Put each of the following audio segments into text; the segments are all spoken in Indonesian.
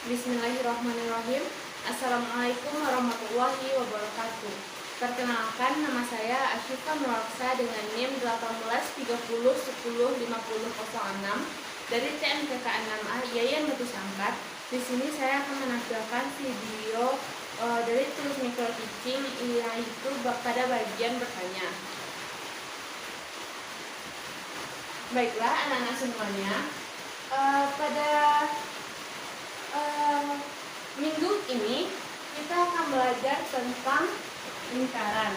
Bismillahirrahmanirrahim. Assalamualaikum warahmatullahi wabarakatuh. Perkenalkan, nama saya Asyifa Nurarsa dengan NIM 1830105006 dari TMKK 6A Yayan Batu Sangkat. Di sini saya akan menampilkan video dari tools micro teaching, yaitu pada bagian bertanya. Baiklah anak-anak semuanya, pada minggu ini kita akan belajar tentang lingkaran.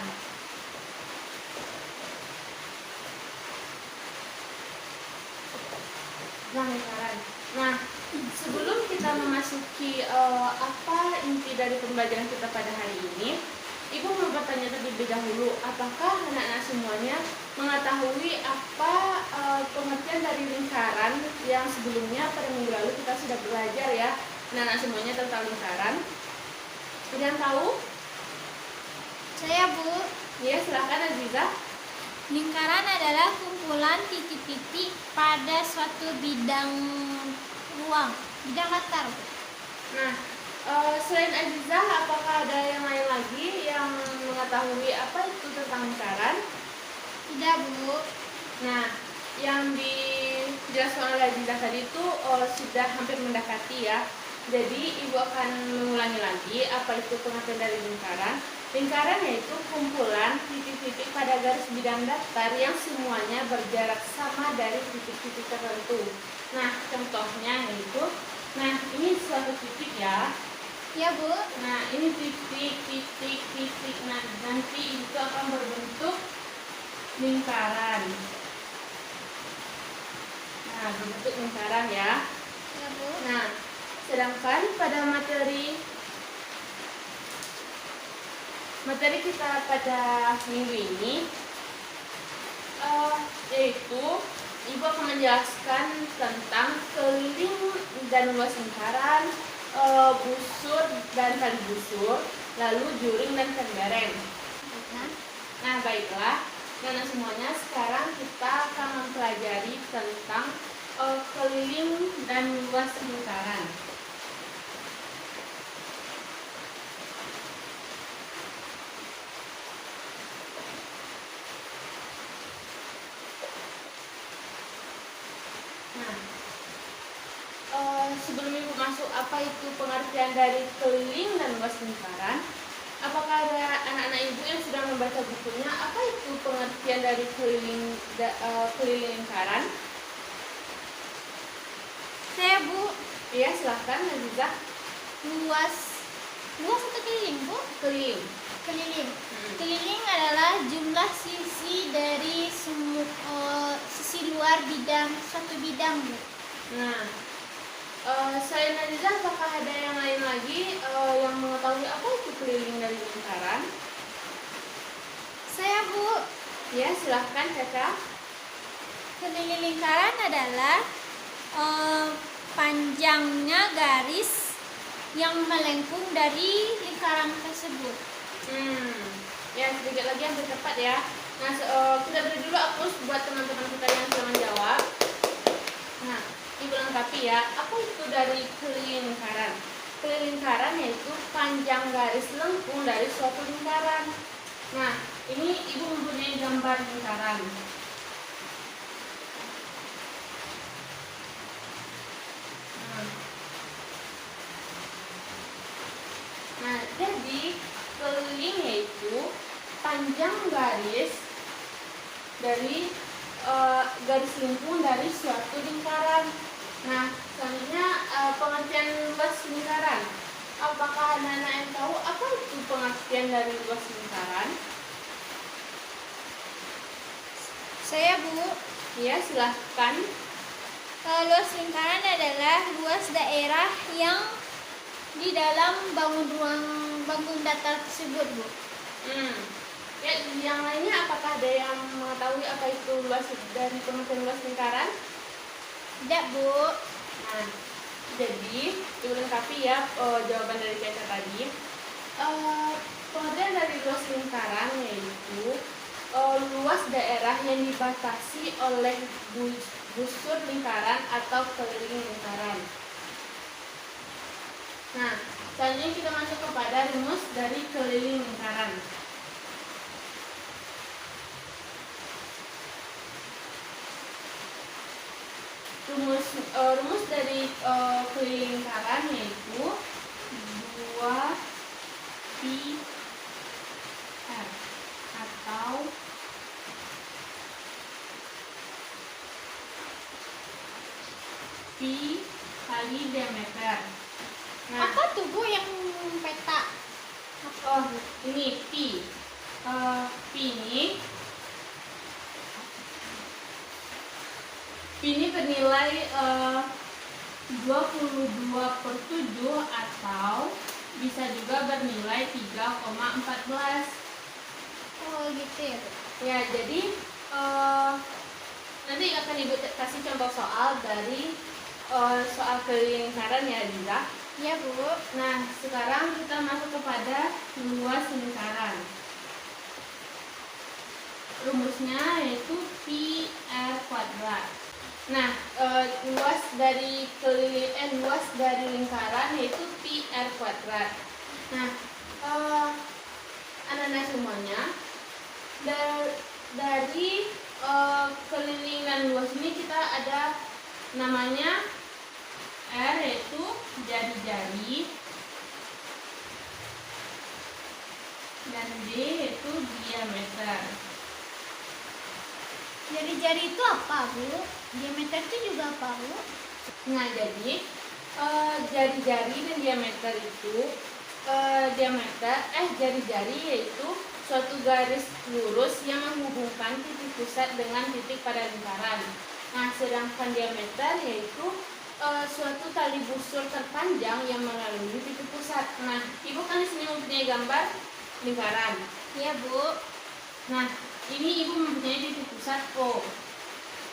Nah, sebelum kita memasuki apa inti dari pembelajaran kita pada hari ini, Ibu mau bertanya terlebih dahulu, apakah anak-anak semuanya mengetahui apa pengertian dari lingkaran yang sebelumnya pada minggu lalu kita sudah belajar ya, anak-anak semuanya tentang lingkaran? Ada yang tahu? Saya, Bu. Ya, silakan Aziza. Lingkaran adalah kumpulan titik-titik pada suatu bidang ruang, bidang latar. Nah, selain Aziza, apakah ada yang lain lagi yang mengetahui apa itu tentang lingkaran? Tidak, Bu. Nah, yang dijelaskan oleh Aziza tadi itu sudah hampir mendekati ya. Jadi Ibu akan mengulangi lagi apa itu pengertian dari lingkaran. Lingkaran yaitu kumpulan titik-titik pada garis bidang datar yang semuanya berjarak sama dari titik-titik tertentu. Nah, contohnya yaitu, nah ini suatu titik ya. Ya, Bu. Nah, ini titik. Nah, nanti itu akan berbentuk lingkaran. Nah, berbentuk lingkaran ya. Ya, Bu. Nah, sedangkan pada materi kita pada minggu ini yaitu Ibu akan menjelaskan tentang keliling dan luas lingkaran, busur dan tali busur, lalu juring dan tembereng. Nah, baiklah, karena semuanya sekarang kita akan mempelajari tentang keliling dan luas lingkaran. Sebelum Ibu masuk apa itu pengertian dari keliling dan luas lingkaran, apakah ada anak-anak Ibu yang sudah membaca bukunya apa itu pengertian dari keliling lingkaran? Saya, Bu. Iya, silahkan Aziza. Luas atau keliling, Bu? Keliling. Keliling. Keliling adalah jumlah sisi dari sisi luar suatu bidang, Bu. Nah, selain Aziza, apakah ada yang lain lagi yang mengetahui apa itu keliling dari lingkaran? Saya, Bu. Ya, silahkan Caca. Keliling lingkaran adalah panjangnya garis yang melengkung dari lingkaran tersebut. Ya, sedikit lagi yang cepat ya. Nah, kita beri dulu aplaus buat teman-teman kita yang sudah menjawab. Nah, Ibu lengkapi ya, apa itu dari keliling lingkaran? Keliling lingkaran yaitu panjang garis lengkung dari suatu lingkaran. Nah, ini Ibu mempunyai gambar lingkaran. Nah, jadi keliling yaitu panjang garis dari garis lengkung dari suatu lingkaran. Nah, selanjutnya pengertian luas lingkaran. Apakah anak-anak yang tahu apa itu pengertian dari luas lingkaran? Saya, Bu. Ya, silahkan. Luas lingkaran adalah luas daerah yang di dalam bangun datar tersebut, Bu. Ya, yang lainnya apakah ada yang mengetahui apa itu luas dari pengertian luas lingkaran? Tidak, Bu. Nah, jadi Ibu lengkapi ya jawaban dari Caca tadi. Pengertian dari luas lingkaran yaitu luas daerah yang dibatasi oleh busur lingkaran atau keliling lingkaran. Nah, selanjutnya kita masuk kepada rumus dari keliling lingkaran. Rumus dari keliling lingkaran yaitu 2pi r atau pi kali diameter. Nah, Apa tuh Bu yang peta? oh ini pi. Pi ini bernilai 22/7 atau bisa juga bernilai 3,14. Oh gitu ya Bu. Ya, jadi nanti akan Ibu kasih contoh soal dari soal keliling lingkaran ya, Liza. Ya Bu. Nah, sekarang kita masuk kepada luas lingkaran. Rumusnya yaitu pi r kuadrat. Nah, luas dari lingkaran yaitu pi r kuadrat. Nah, anak-anak semuanya, dari kelilingan luas ini kita ada namanya R yaitu jari-jari, dan D yaitu diameter. Jari-jari itu apa Bu? Diameter itu juga apa Bu? Nah, jadi jari-jari dan diameter itu jari-jari yaitu suatu garis lurus yang menghubungkan titik pusat dengan titik pada lingkaran. Nah, sedangkan diameter yaitu suatu tali busur terpanjang yang melalui titik pusat. Nah, Ibu kan di sini mempunyai gambar lingkaran. Ya Bu. Nah, ini Ibu mempunyai titik pusat O.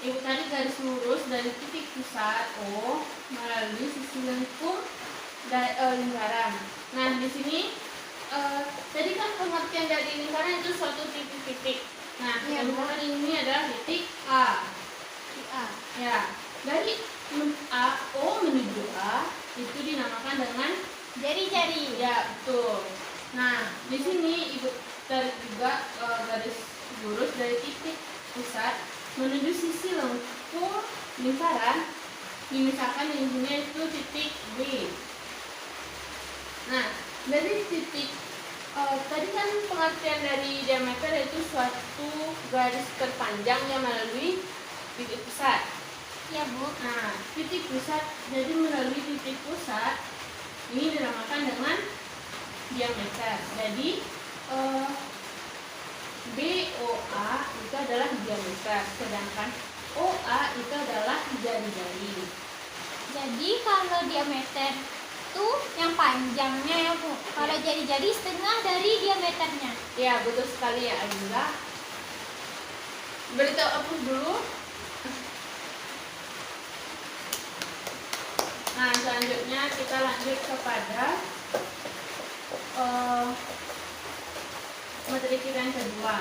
Ibu tarik garis lurus dari titik pusat O melalui sisi lengkung lingkaran. Nah, di sini tadi kan pengertian dari lingkaran itu suatu titik-titik. Nah, Ya, lingkaran ini adalah titik A. A. Ya, dari O menuju A itu dinamakan dengan Jari-jari. ya, betul. Nah, di sini Ibu tarik juga garis lurus dari titik pusat menuju sisi lengkung lingkaran. Misalkan di sini itu titik B. Nah, dari titik tadi kan pengertian dari diameter yaitu suatu garis terpanjang yang melalui titik pusat. Ya Bu. Nah, titik pusat, jadi melalui titik pusat ini dinamakan dengan diameter. Jadi BOA itu adalah diameter, sedangkan OA itu adalah jari-jari. Jadi kalau diameter itu yang panjangnya ya Bu. Kalau jari-jari setengah dari diameternya. Ya, betul sekali ya, Azila. Beritahu hapus dulu. Nah, selanjutnya kita lanjut kepada materi kita yang kedua.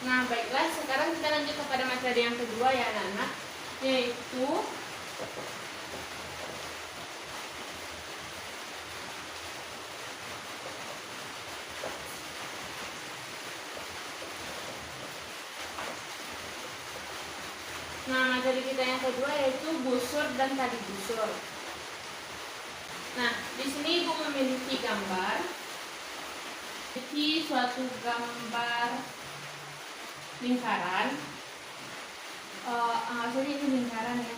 Nah, baiklah, sekarang kita lanjut kepada materi yang kedua ya anak-anak, yaitu materi kita yang kedua yaitu busur dan tali busur. Nah, di sini Ibu memiliki gambar. Jadi suatu gambar lingkaran. Maksudnya ini lingkaran ya,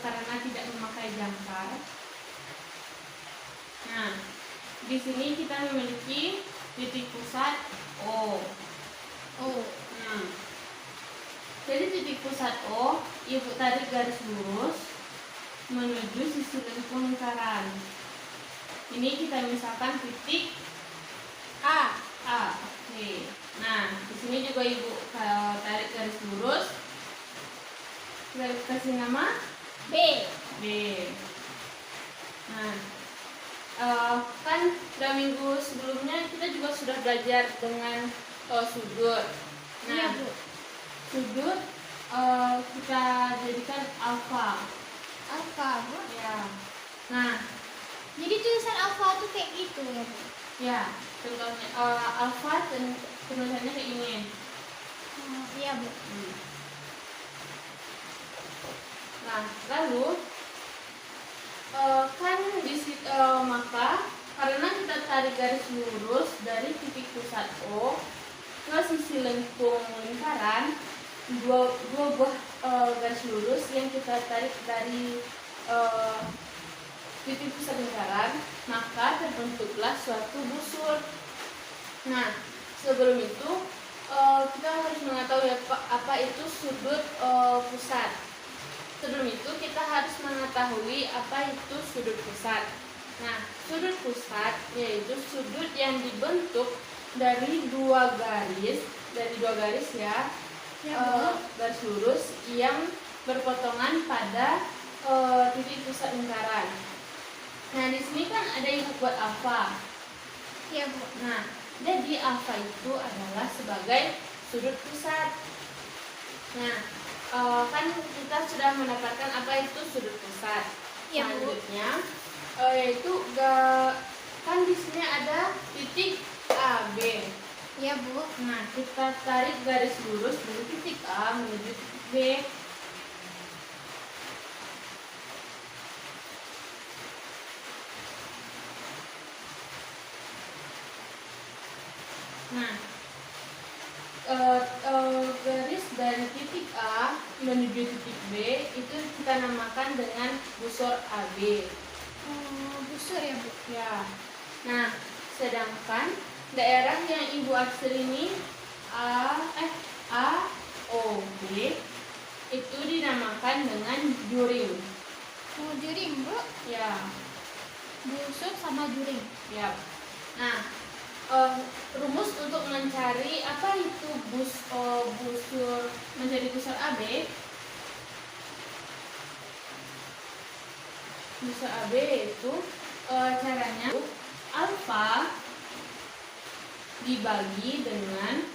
karena tidak memakai jangkar. Nah, di sini kita memiliki titik pusat O. Jadi titik pusat O, Ibu tarik garis lurus menuju sisi lengkung lingkaran. Ini kita misalkan titik A. Oke. Nah, di sini juga Ibu tarik garis lurus. Kita kasih nama B. B. Nah, Kan dalam minggu sebelumnya kita juga sudah belajar dengan sudut. Iya, Nah, Bu. sudut kita jadikan alfa. Alfa, Bu. Ya. Nah, Jadi tulisan alfa tuh kayak gitu ya, Bu. ya contohnya alfa dan tulisannya kayak ini. Iya, Bu. Nah, lalu kan di situ maka karena kita tarik garis lurus dari titik pusat O ke sisi lengkung lingkaran, dua buah garis lurus yang kita tarik dari titik pusat lingkaran, maka terbentuklah suatu busur. Nah, sebelum itu kita harus mengetahui apa itu sudut pusat. Sebelum itu kita harus mengetahui apa itu sudut pusat. Nah, sudut pusat yaitu sudut yang dibentuk dari dua garis ya, garis lurus yang berpotongan pada titik pusat lingkaran. Nah, di sini kan ada yang buat alfa. Iya, Bu. Nah, jadi alfa itu adalah sebagai sudut pusat. Nah, kan kita sudah mendapatkan apa itu sudut pusat. Iya, Bu. Selanjutnya yaitu kan di sini ada titik AB. Iya, Bu. Nah, kita tarik garis lurus dari titik A menuju titik B. Nah, garis dari titik A menuju titik B itu kita namakan dengan busur AB. Busur ya, Bu. Ya. Nah, sedangkan daerah yang ibu aksir ini A, O, B itu dinamakan dengan juring. Juring, Bu. Ya, Busur sama juring. ya. Nah, rumus untuk mencari apa itu busur menjadi busur AB. Busur AB itu caranya alfa dibagi dengan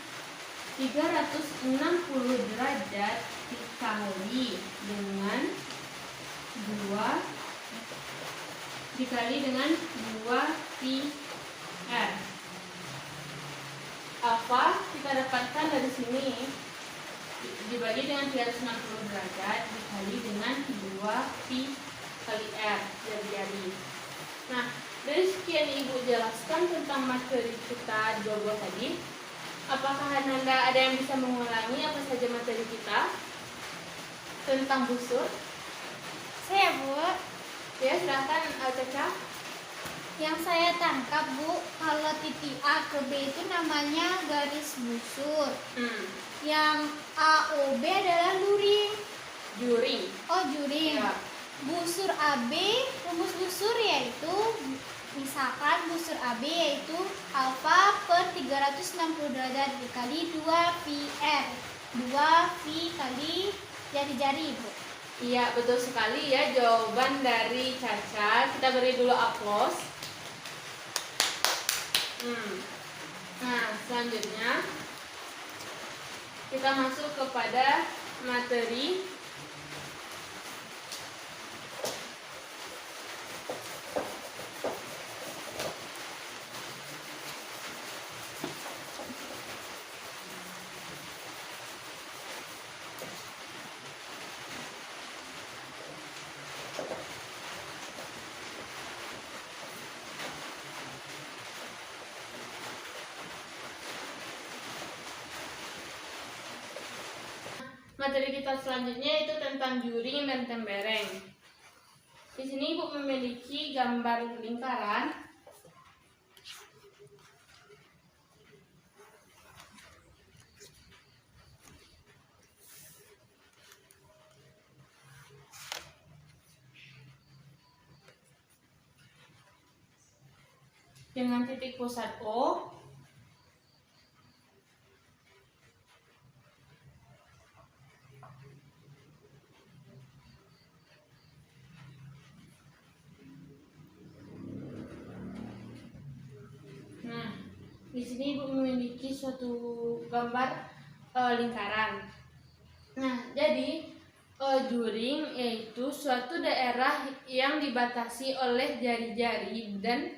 360 derajat dikali dengan 2 pi r. Alfa kita dapatkan dari sini dibagi dengan 360 derajat dikali dengan 2 pi kali r jari-jari. Nah, dari sekian ibu jelaskan tentang materi kita 2 tadi. Apakah Anda ada yang bisa mengulangi apa saja materi kita tentang busur? Saya, Bu. Ya, silahkan Caca. Yang saya tangkap, Bu, kalau titik A ke B itu namanya garis busur. Yang A, O, B adalah luring. Juring. Oh, juring. Ya. Busur AB, rumus busur yaitu misalkan busur AB yaitu alfa per 360 derajat dikali 2 pi r. 2 pi kali jari-jari, Bu. Iya, betul sekali ya jawaban dari Caca. Kita beri dulu aplaus. Nah, selanjutnya kita masuk kepada materi kita selanjutnya itu tentang juring dan tembereng. Di sini Ibu memiliki gambar lingkaran. Dengan titik pusat O. di sini Ibu memiliki suatu gambar lingkaran. Nah, jadi juring yaitu suatu daerah yang dibatasi oleh jari-jari dan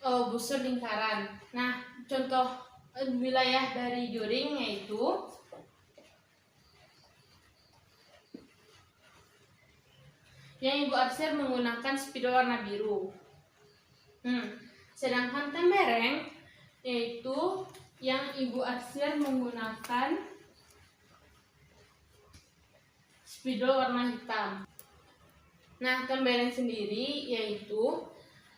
busur lingkaran. Nah, contoh wilayah dari juring yaitu yang Ibu arsir menggunakan spidol warna biru. Sedangkan tembereng yaitu yang Ibu arsir menggunakan spidol warna hitam. Nah, tembereng sendiri yaitu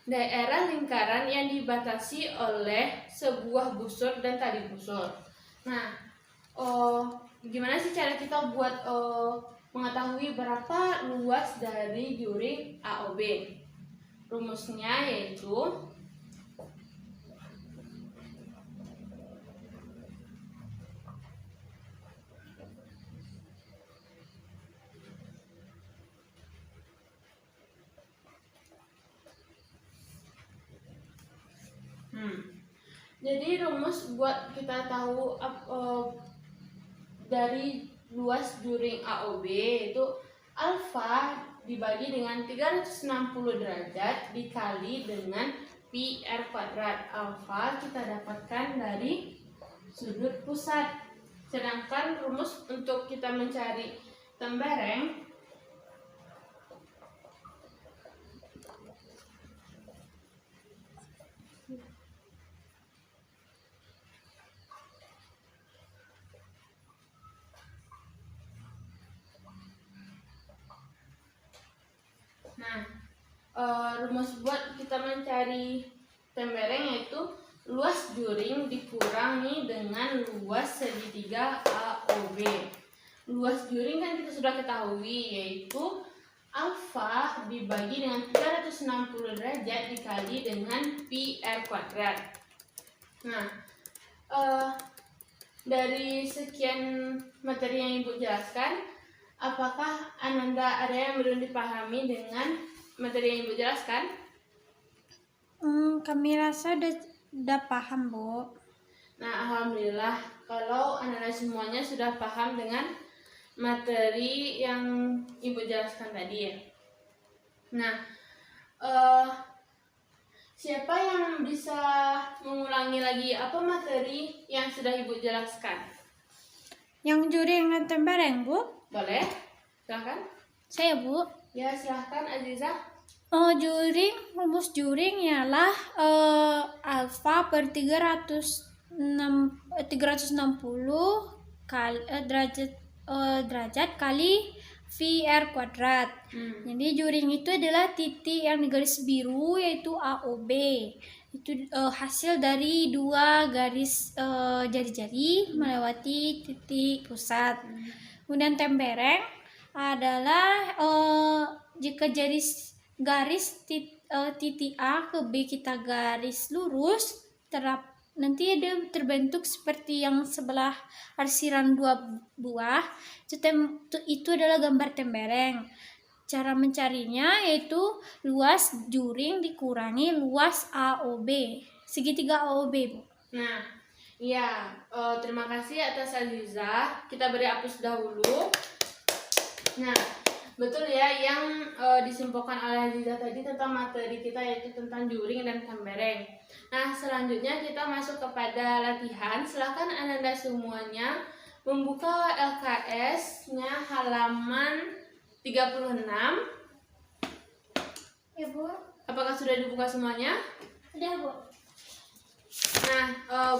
daerah lingkaran yang dibatasi oleh sebuah busur dan tali busur. Nah, gimana sih cara kita buat mengetahui berapa luas dari juring AOB? Rumusnya yaitu jadi rumus buat kita tahu dari luas juring AOB itu alfa dibagi dengan 360 derajat dikali dengan pi r kuadrat. Alfa kita dapatkan dari sudut pusat. Sedangkan rumus untuk kita mencari tembereng rumus buat kita mencari tembereng yaitu luas juring dikurangi dengan luas segitiga AOB. Luas juring kan kita sudah ketahui yaitu alfa dibagi dengan 360 derajat dikali dengan pi r kuadrat. Nah, dari sekian materi yang Ibu jelaskan, apakah Ananda ada yang belum dipahami dengan materi yang Ibu jelaskan? Kami rasa udah paham, Bu. Nah, alhamdulillah kalau Ananda semuanya sudah paham dengan materi yang Ibu jelaskan tadi ya. Nah, siapa yang bisa mengulangi lagi apa materi yang sudah Ibu jelaskan? Yang juring dan tembereng, Bu? Boleh? Silahkan. Saya, Bu. Ya, silahkan Aziza. Rumus juring ialah alfa per 360 kali derajat kali VR kuadrat. Jadi juring itu adalah titik yang digaris biru yaitu AOB. Itu hasil dari dua garis jari-jari melewati titik pusat. Kemudian tembereng adalah jika titik A ke B kita garis lurus, nanti ada terbentuk seperti yang sebelah arsiran dua buah. Itu adalah gambar tembereng. Cara mencarinya yaitu luas juring dikurangi luas AOB, segitiga AOB, Bu. Nah, iya, terima kasih atas Aziza. Kita beri aplaus dahulu. Nah, betul ya yang disimpulkan oleh Aziza tadi tentang materi kita yaitu tentang juring dan tembereng. Nah, selanjutnya kita masuk kepada latihan. Silahkan Ananda semuanya membuka LKS-nya halaman 36. Ya, Bu. Apakah sudah dibuka semuanya? Sudah, Bu. Nah,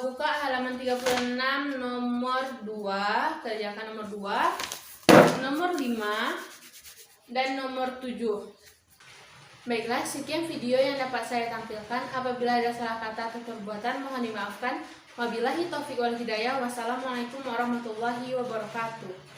buka halaman 36 nomor 2, kerjakan nomor 2, nomor 5, dan nomor 7. Baiklah, sekian video yang dapat saya tampilkan. Apabila ada salah kata atau perbuatan mohon dimaafkan. Wabillahi taufiq wal hidayah. Wassalamualaikum warahmatullahi wabarakatuh.